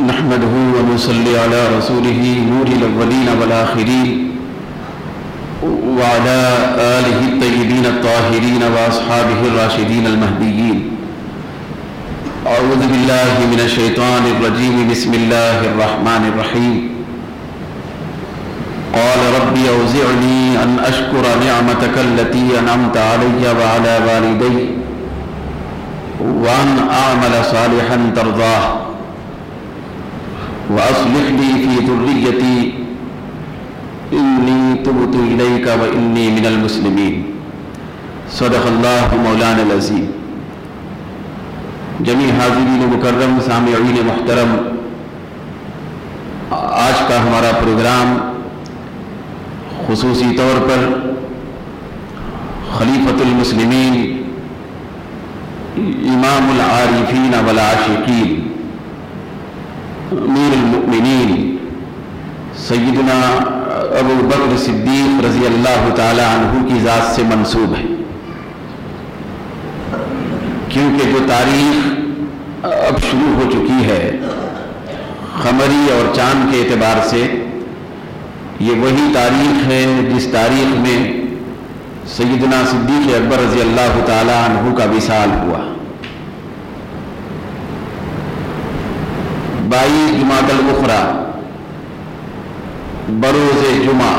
نحمده ونصلي على رسوله نور الأولين والآخرين وعلى آله الطيبين الطاهرين وأصحابه الراشدين المهديين. أعوذ بالله من الشيطان الرجيم. بسم الله الرحمن الرحيم. قال ربي أوزعني أن أشكر نعمتك التي أنعمت علي وعلى والدي وأن أعمل صالحا ترضاه وأصلح لي في ذريتي إني تبت إليك وإني من المسلمين. صدق الله مولانا العظيم. جمیع حاضرین مکرم، سامعین محترم، آج کا ہمارا پروگرام خصوصی طور پر خلیفۃ المسلمین، امام العارفین والعاشقین، امیر المؤمنین سیدنا ابو بکر صدیق رضی اللہ تعالی عنہ کی ذات سے منسوب ہے، کیونکہ جو تاریخ اب شروع ہو چکی ہے قمری اور چاند کے اعتبار سے، یہ وہی تاریخ ہے جس تاریخ میں سیدنا صدیق اکبر رضی اللہ تعالی عنہ کا وصال ہوا۔ 22 جمادی الاخری بروز جمعہ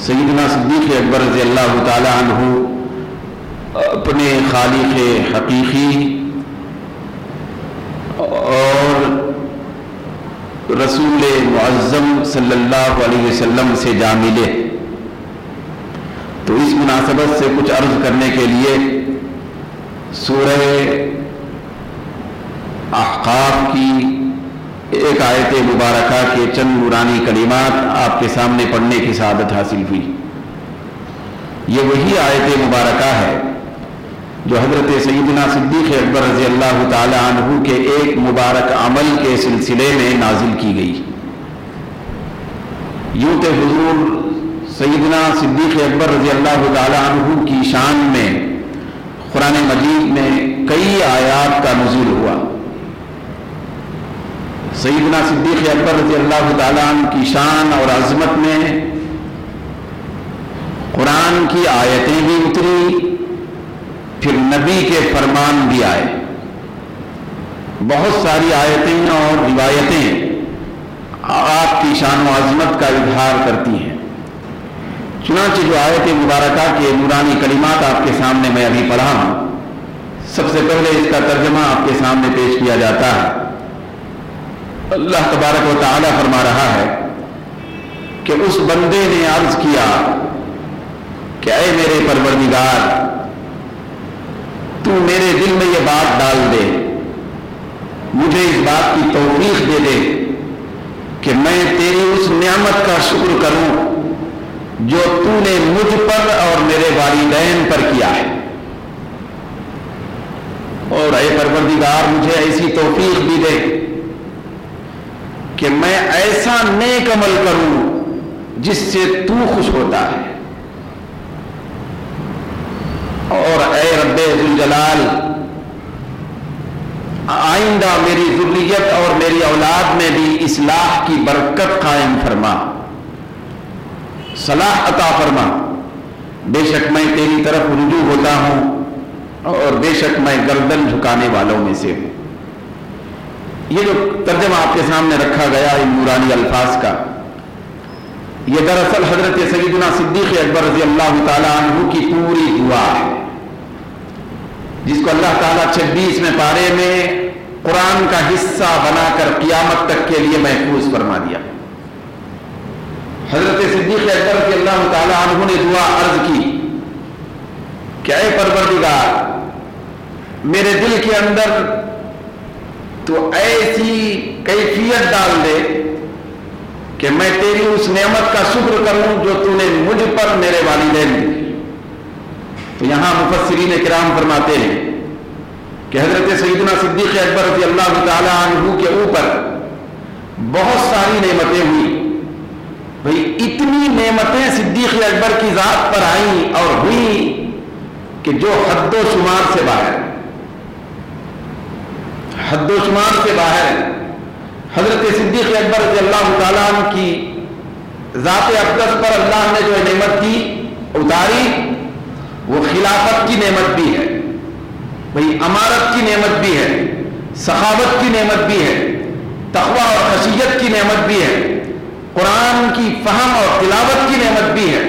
سیدنا صدیق اکبر رضی اللہ تعالی عنہ اپنے خالق حقیقی اور رسول معظم صلی اللہ علیہ وسلم سے جا ملے، تو اس مناسبت سے کچھ عرض کرنے کے لیے سورہ احقاف کی ایک آیت مبارکہ کے چند نورانی کلمات آپ کے سامنے پڑھنے کی سعادت حاصل ہوئی۔ یہ وہی آیت مبارکہ ہے جو حضرت سیدنا صدیق اکبر رضی اللہ تعالی عنہ کے ایک مبارک عمل کے سلسلے میں نازل کی گئی۔ یوں کہ حضور سیدنا صدیق اکبر رضی اللہ تعالی عنہ کی شان میں قرآن مجید میں کئی آیات کا نزول ہوا۔ سیدنا صدیق اکبر رضی اللہ تعالی عنہ کی شان اور عظمت میں قرآن کی آیتیں بھی اتری، پھر نبی کے فرمان بھی آئے۔ بہت ساری آیتیں اور روایتیں آپ کی شان و عظمت کا اظہار کرتی ہیں۔ چنانچہ جو آیت مبارکہ کے نورانی کلمات آپ کے سامنے میں ابھی پڑھا ہوں، سب سے پہلے اس کا ترجمہ آپ کے سامنے پیش کیا جاتا ہے۔ اللہ تبارک و تعالی فرما رہا ہے کہ اس بندے نے عرض کیا کہ اے میرے پروردگار، تو میرے دل میں یہ بات ڈال دے، مجھے اس بات کی توفیق دے دے کہ میں تیری اس نعمت کا شکر کروں جو تو نے مجھ پر اور میرے والدین پر کیا ہے، اور اے پروردگار مجھے ایسی توفیق بھی دے کہ میں ایسا نیک عمل کروں جس سے تو خوش ہوتا ہے، اور اے رب ذوالجلال آئندہ میری ذریت اور میری اولاد میں بھی اصلاح کی برکت قائم فرما، صلاح عطا فرما۔ بے شک میں تیری طرف رجوع ہوتا ہوں اور بے شک میں گردن جھکانے والوں میں سے ہوں۔ یہ جو ترجمہ آپ کے سامنے رکھا گیا ان نورانی الفاظ کا، یہ دراصل حضرت سیدنا صدیق اکبر رضی اللہ تعالی عنہ کی پوری دعا ہے، جس کو اللہ تعالیٰ 26ویں پارے میں قرآن کا حصہ بنا کر قیامت تک کے لیے محفوظ فرما دیا۔ حضرت صدیق اکبر رضی اللہ تعالی عنہ نے دعا عرض کی کہ اے پروردگار، میرے دل کے اندر تو ایسی کیفیت ڈال دے کہ میں تیری اس نعمت کا شکر کروں جو تو نے مجھ پر میرے والدین دی۔ تو یہاں مفسرین کرام فرماتے ہیں کہ حضرت سیدنا صدیق اکبر رضی اللہ تعالی عنہ کے اوپر بہت ساری نعمتیں ہوئی۔ بھئی اتنی نعمتیں صدیق اکبر کی ذات پر آئیں اور ہوئی کہ جو حد و شمار سے باہر حضرت صدیق اکبر رضی اللہ تعالیٰ عنہ کی ذات اقدس پر اللہ نے جو نعمت دی اتاری، وہ خلافت کی نعمت بھی ہے، وہی امارت کی نعمت بھی ہے، سخاوت کی نعمت بھی ہے، تقوی اور خشیت کی نعمت بھی ہے، قرآن کی فہم اور تلاوت کی نعمت بھی ہے،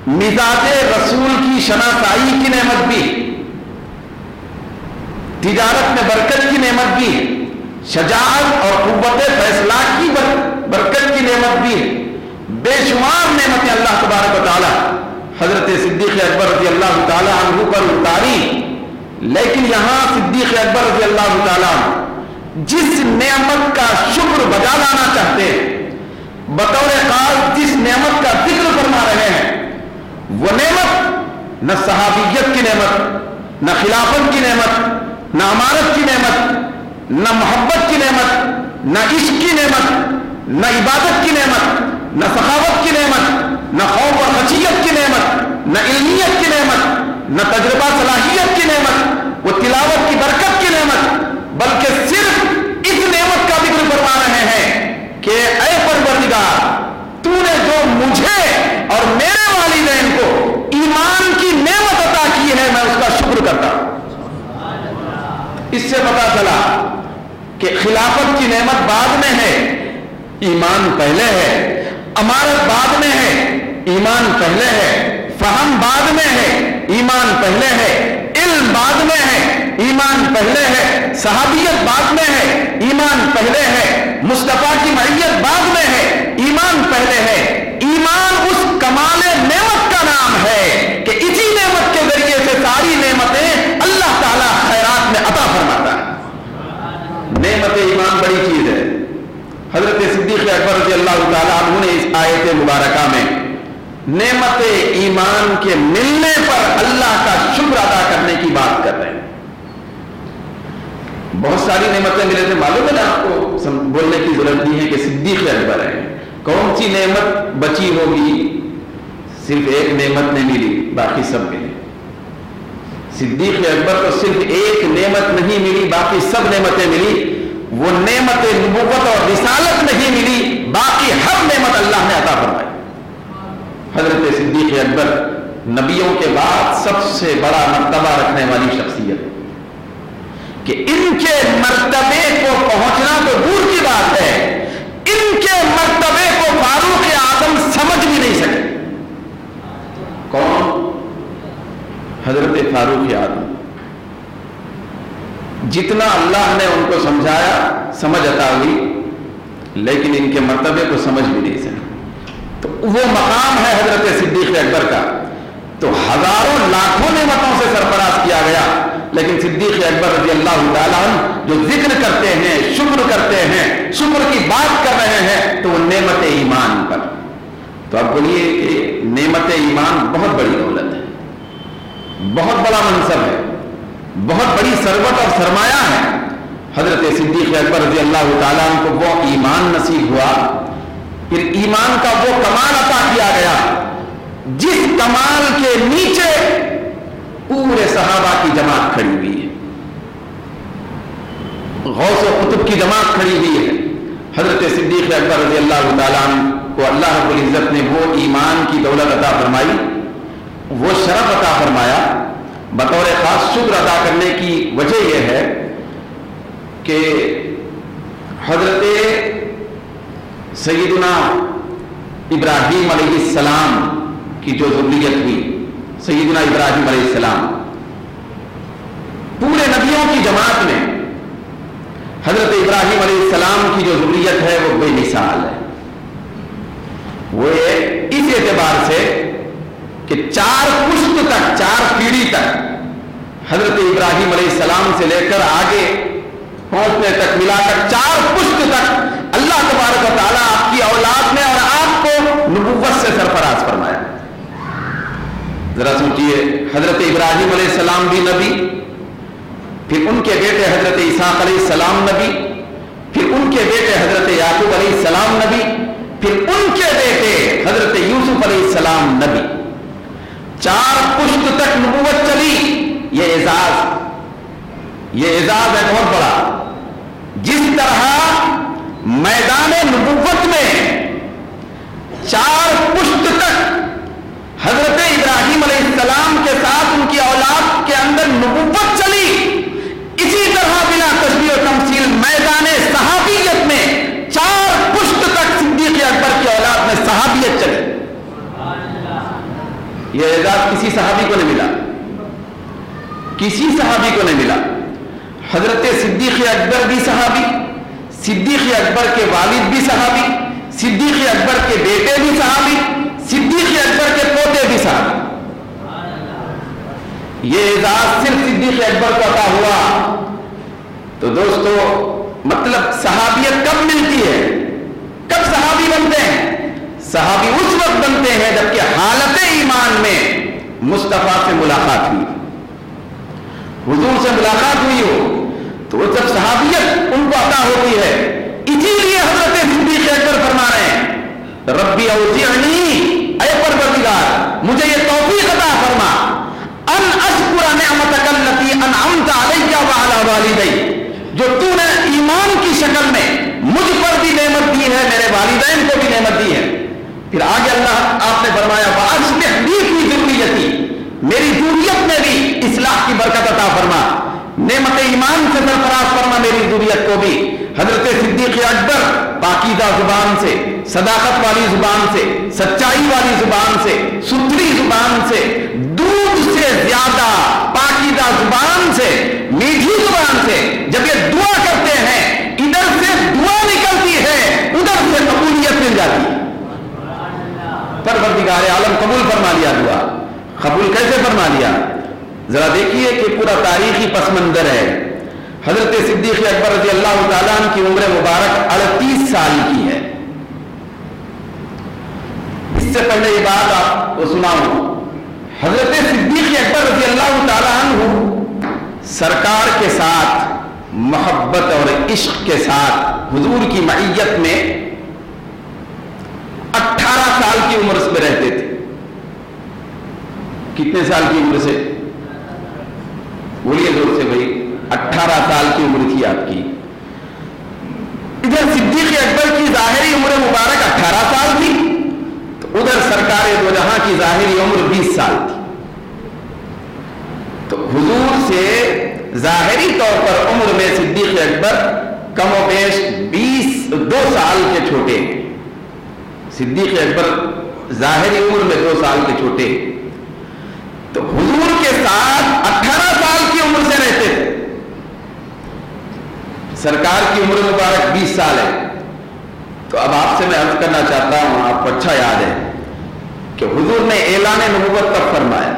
مزاج رسول کی شناسائی کی نعمت بھی ہے، تجارت میں برکت کی نعمت بھی ہے، شجاعت اور قوت فیصلہ کی برکت کی نعمت بھی ہے، بے شمار نعمتیں اللہ تبارک و تعالی حضرت صدیق اکبر رضی اللہ تعالی عنہ پر اتاری۔ لیکن یہاں صدیق اکبر رضی اللہ تعالی عنہ جس نعمت کا شکر بجا لانا چاہتے ہیں، بطور خاص جس نعمت کا ذکر فرما رہے ہیں، وہ نعمت نہ صحابیت کی نعمت، نہ خلافت کی نعمت، نہ امارت کی نعمت، نہ محبت کی نعمت، نہ عشق کی نعمت، نہ عبادت کی نعمت، نہ سخاوت کی نعمت، نہ خوف اور خشیت کی نعمت، نہ علمیت کی نعمت، نہ تجربہ صلاحیت کی نعمت، وہ تلاوت کی برکت کی نعمت، بلکہ صرف اس نعمت کا ذکر فرما رہے ہیں کہ اے پروردگار، تو نے جو مجھے اور میرے والدین کو ایمان کی نعمت عطا کی ہے، میں اس کا شکر کرتا ہوں۔ اس سے پتا چلا کہ خلافت کی نعمت بعد میں ہے، ایمان پہلے ہے، امارت بعد میں ہے، ایمان پہلے ہے، فہم بعد میں ہے، ایمان پہلے ہے، علم بعد میں ہے، ایمان پہلے ہے، صحابیت بعد میں ہے، ایمان پہلے ہے، مصطفیٰ کی معیت بعد میں ہے، ایمان پہلے ہے۔ ایمان اس کمال نعمت کا نام ہے کہ اسی نعمت کے ذریعے سے ساری نعمتیں اللہ تعالیٰ خیرات میں عطا فرماتا ہے۔ نعمت ایمان بڑی چیز ہے۔ حضرت صدیق اکبر رضی اللہ تعالیٰ عنہ نے اس آیت مبارکہ میں نعمت ایمان کے ملنے پر اللہ کا شکر ادا کرنے کی بات کر رہے ہیں۔ بہت ساری نعمتیں ملے تھے، معلوم ہے نا آپ کو، بولنے کی ضرورت نہیں ہے کہ صدیق اکبر ہے۔ کون سی نعمت بچی ہوگی؟ صرف ایک نعمت نہیں ملی، باقی سب ملی۔ صدیق اکبر کو صرف ایک نعمت نہیں ملی، باقی سب نعمتیں ملی۔ وہ نعمت نبوت اور رسالت نہیں ملی، باقی ہر نعمت اللہ نے عطا فرمائی۔ حضرت صدیق اکبر نبیوں کے بعد سب سے بڑا مرتبہ رکھنے والی شخصیت کہ ان کے مرتبے کو پہنچنا تو دور کی بات ہے، ان کے مرتبے کو فاروق اعظم سمجھ بھی نہیں سکے۔ کون؟ حضرت فاروق اعظم۔ جتنا اللہ نے ان کو سمجھایا، سمجھ عطا ہوئی، لیکن ان کے مرتبے کو سمجھ بھی نہیں سکے۔ تو وہ مقام ہے حضرت صدیق اکبر کا، تو ہزاروں لاکھوں نعمتوں سے سرفراز کیا گیا، لیکن صدیق اکبر رضی اللہ تعالیٰ عنہ جو ذکر کرتے ہیں، شکر کرتے ہیں، شکر کی بات کر رہے ہیں، تو وہ نعمت ایمان پر۔ تو اب بولیے کہ نعمت ایمان بہت بڑی دولت ہے، بہت بڑا منصب ہے، بہت بڑی ثروت اور سرمایہ ہے۔ حضرت صدیق اکبر رضی اللہ تعالیٰ عنہ کو وہ ایمان نصیب ہوا، پھر ایمان کا وہ کمال عطا کیا گیا جس کمال کے نیچے پورے صحابہ کی جماعت کھڑی ہوئی ہے، غوث و قطب کی جماعت کھڑی ہوئی ہے۔ حضرت صدیق اکبر رضی اللہ تعالیٰ عنہ کو اللہ رب العزت نے وہ ایمان کی دولت عطا فرمائی، وہ شرف عطا فرمایا۔ بطور خاص شکر ادا کرنے کی وجہ یہ ہے کہ حضرت سیدنا ابراہیم علیہ السلام کی جو ذریت ہوئی، سیدنا ابراہیم علیہ السلام، پورے نبیوں کی جماعت میں حضرت ابراہیم علیہ السلام کی جو ذریت ہے وہ بے مثال ہے۔ وہ اس اعتبار سے کہ 4 پشت تک، 4 پیڑھی تک حضرت ابراہیم علیہ السلام سے لے کر آگے پہنچنے تک ملا کر 4 پشت تک اللہ تبارک و تعالیٰ آپ کی اولاد نے اور آپ کو نبوت سے سرفراز فرمایا۔ ذرا سوچئے، حضرت ابراہیم علیہ السلام بھی نبی، پھر ان کے بیٹے حضرت اسحاق علیہ السلام نبی، پھر ان کے بیٹے حضرت یعقوب علیہ السلام نبی، پھر ان کے بیٹے حضرت یوسف علیہ السلام نبی۔ 4 پشت تک نبوت چلی۔ یہ اعزاز ہے بہت بڑا۔ جس طرح میدان نبوت میں 4 پشت تک حضرت ابراہیم علیہ السلام کے ساتھ ان کی اولاد کے اندر نبوت چلی، اسی طرح بنا تشبیہ و تمثیل میدان صحابیت میں 4 پشت تک صدیق اکبر کی اولاد میں صحابیت چلی۔ یہ اعزاز کسی صحابی کو نہیں ملا، کسی صحابی کو نہیں ملا۔ حضرت صدیق اکبر بھی صحابی، صدیق اکبر کے والد بھی صحابی، صدیق اکبر کے بیٹے بھی صحابی، صدیق اکبر کے پوتے بھی صحابی۔ یہ اعزاز صرف صدیق اکبر کو عطا ہوا۔ تو دوستو مطلب صحابیت کب ملتی ہے، کب صحابی بنتے ہیں؟ صحابی اس وقت بنتے ہیں جبکہ حالت ایمان میں مصطفیٰ سے ملاقات ہوئی، حضور سے ملاقات ہوئی ہو، تو وہ جب صحابیت ان کو عطا ہوتی ہے۔ اسی لیے حضرت صدیق اکبر فرما رہے ہیں ربی اوزعنی، اے پروردگار مجھے یہ توفیق عطا فرما ان اشکر نعمتک التی انعمت علی وعلی والدی، جو تو نے ایمان کی شکل میں مجھ پر بھی نعمت دی ہے، میرے والدین کو بھی نعمت دی ہے۔ پھر آگے اللہ آپ نے فرمایا وَأَصْلِحْ لِي فِي ذُرِّيَّتِي، میری ذریت میں بھی اصلاح کی برکت عطا فرما، نعمت ایمان سے سرفراز فرما میری ذریت کو بھی۔ حضرت صدیق اکبر پاکیزہ زبان سے، صداقت والی زبان سے، سچائی والی زبان سے، ستھری زبان سے، دودھ سے زیادہ پاکیزہ زبان سے، میٹھی زبان سے جب یہ دعا کرتے ہیں، ادھر سے دعا نکلتی ہے، ادھر سے قبولیت مل جاتی ہے۔ پروردگار عالم قبول فرما لیا دعا۔ قبول کیسے فرما لیا؟ ذرا دیکھیے کہ پورا تاریخی پس منظر ہے۔ حضرت صدیق اکبر رضی اللہ تعالیٰ عنہ کی عمر مبارک 38 سال کی ہے۔ اس سے پہلے یہ بات آپ کو سناؤں، حضرت صدیق اکبر رضی اللہ تعالیٰ عنہ سرکار کے ساتھ محبت اور عشق کے ساتھ حضور کی معیت میں 18 سال کی عمر میں رہتے تھے۔ کتنے سال کی عمر سے؟ بولیے زور سے بھائی، 18 سال کی عمر تھی آپ کی۔ ادھر صدیق اکبر کی ظاہری عمر مبارک 18 سال تھی، تو ادھر سرکار دو جہاں کی ظاہری عمر 20 سال تھی۔ تو حضور سے ظاہری طور پر عمر میں صدیق اکبر کم و بیش 2 سال کے چھوٹے ہیں۔ صدیق اکبر ظاہری عمر میں 2 سال کے چھوٹے، تو حضور کے ساتھ 18 سال کی عمر سے رہتے تھے۔ سرکار کی عمر مبارک 20 سال ہے۔ تو اب آپ سے میں عرض کرنا چاہتا ہوں، آپ کو اچھا یاد ہے کہ حضور نے اعلان نبوت کب فرمایا؟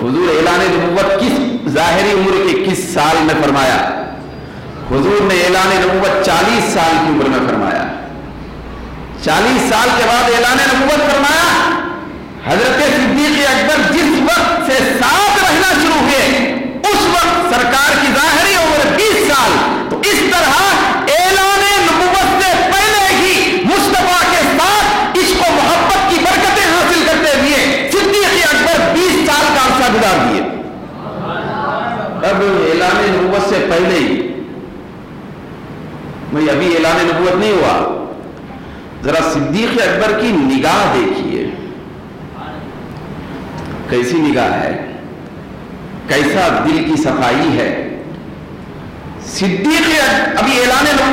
حضور اعلان نبوت کس ظاہری عمر کے کس سال میں فرمایا؟ حضور نے اعلان نبوت 40 سال کی عمر میں فرمایا۔ 40 سال کے بعد اعلان نبوت فرمایا۔ حضرت صدیق اکبر جس وقت سے ساتھ رہنا شروع ہوئے اس وقت سرکار کی ظاہری عمر 20 سال۔ تو اس طرح اعلان نبوت سے پہلے ہی مصطفیٰ کے ساتھ عشق و محبت کی برکتیں حاصل کرتے ہوئے صدیق اکبر 20 سال کا عرصہ گزار دیے۔ اب اعلان نبوت سے پہلے ہی بھئی ابھی اعلان نبوت نہیں ہوا، ذرا صدیق اکبر کی نگاہ دیکھیے، کیسی نگاہ ہے، کیسا دل کی صفائی ہے۔ صدیق ابھی اعلان نبوت